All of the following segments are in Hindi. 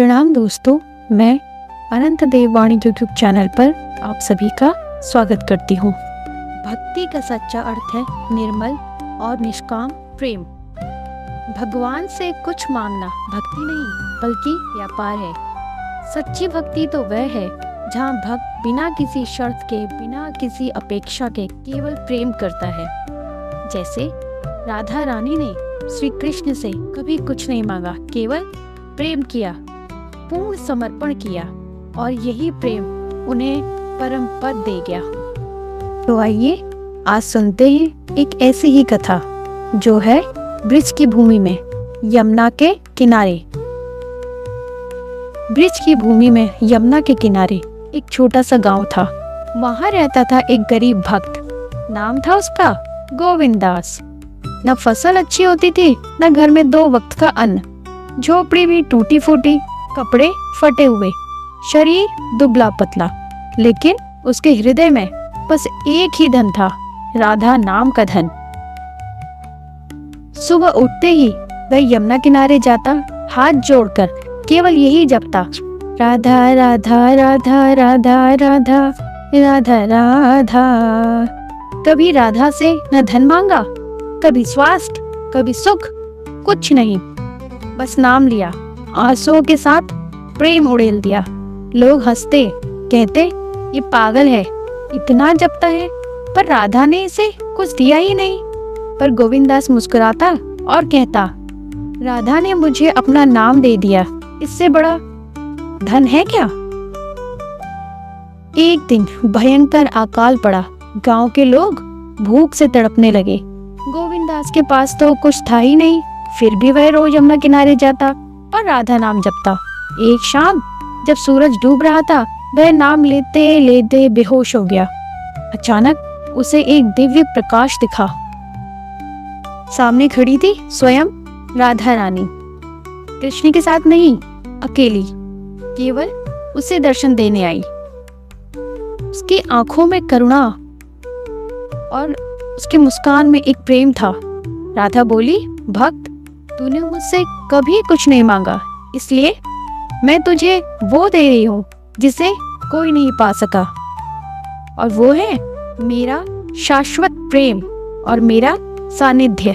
प्रणाम दोस्तों, मैं अनंत देववाणी यूट्यूब चैनल पर आप सभी का स्वागत करती हूँ। भक्ति का सच्चा अर्थ है निर्मल और निष्काम प्रेम। भगवान से कुछ मांगना भक्ति नहीं बल्कि व्यापार है। सच्ची भक्ति तो वह है जहाँ भक्त बिना किसी शर्त के, बिना किसी अपेक्षा के केवल प्रेम करता है। जैसे राधा रानी ने श्री कृष्ण से कभी कुछ नहीं मांगा, केवल प्रेम किया, पूर्ण समर्पण किया और यही प्रेम उन्हें परम पद दे गया। तो आइए आज सुनते हैं एक ऐसी ही कथा जो है ब्रिज की भूमि में, यमुना के किनारे। ब्रिज की भूमि में यमुना के किनारे एक छोटा सा गांव था। वहां रहता था एक गरीब भक्त। नाम था उसका गोविंदास। न फसल अच्छी होती थी, न घर में 2 वक्त का अन्न। झोपड़ी भी टूटी फूटी, कपड़े फटे हुए, शरीर दुबला पतला, लेकिन उसके हृदय में बस एक ही धन था, राधा नाम का धन। सुबह उठते ही वह यमुना किनारे जाता, हाथ जोड़कर केवल यही जपता, राधा राधा राधा राधा राधा राधा राधा। कभी राधा से न धन मांगा, कभी स्वास्थ्य, कभी सुख, कुछ नहीं, बस नाम लिया, आंसुओं के साथ प्रेम उड़ेल दिया। लोग हंसते, कहते ये पागल है, इतना जपता है पर राधा ने इसे कुछ दिया ही नहीं। पर गोविंदास मुस्कुराता और कहता, राधा ने मुझे अपना नाम दे दिया, इससे बड़ा धन है क्या। एक दिन भयंकर अकाल पड़ा। गांव के लोग भूख से तड़पने लगे। गोविंदास के पास तो कुछ था ही नहीं, फिर भी वह रोज यमुना किनारे जाता और राधा नाम जपता। एक शाम जब सूरज डूब रहा था, वह नाम लेते लेते बेहोश हो गया। अचानक उसे एक दिव्य प्रकाश दिखा। सामने खड़ी थी स्वयं राधा रानी, कृष्ण के साथ नहीं, अकेली, केवल उसे दर्शन देने आई। उसकी आंखों में करुणा और उसकी मुस्कान में एक प्रेम था। राधा बोली, भक्त, तूने मुझसे कभी कुछ नहीं मांगा, इसलिए मैं तुझे वो दे रही हूँ जिसे कोई नहीं पा सका, और वो है मेरा शाश्वत प्रेम और मेरा सानिध्य।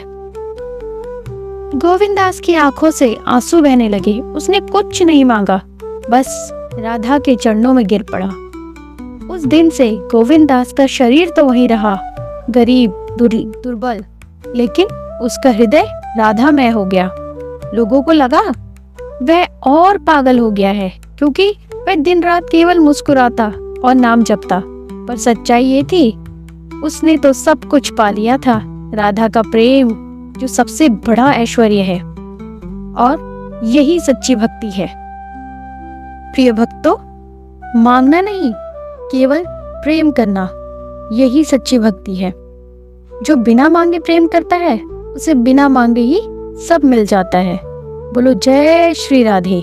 गोविंदास की आंखों से आंसू बहने लगे। उसने कुछ नहीं मांगा, बस राधा के चरणों में गिर पड़ा। उस दिन से गोविंदास का शरीर तो वहीं रहा, गरीब, दुर्बल, लेकिन उसका हृदय राधामय हो गया। लोगों को लगा वह और पागल हो गया है, क्योंकि वह दिन रात केवल मुस्कुराता और नाम जपता। पर सच्चाई ये थी, उसने तो सब कुछ पा लिया था, राधा का प्रेम जो सबसे बड़ा ऐश्वर्य है, और यही सच्ची भक्ति है। प्रिय भक्तों, मांगना नहीं, केवल प्रेम करना, यही सच्ची भक्ति है। जो बिना मांगे प्रेम करता है, उसे बिना मांगे ही सब मिल जाता है। बोलो जय श्री राधे।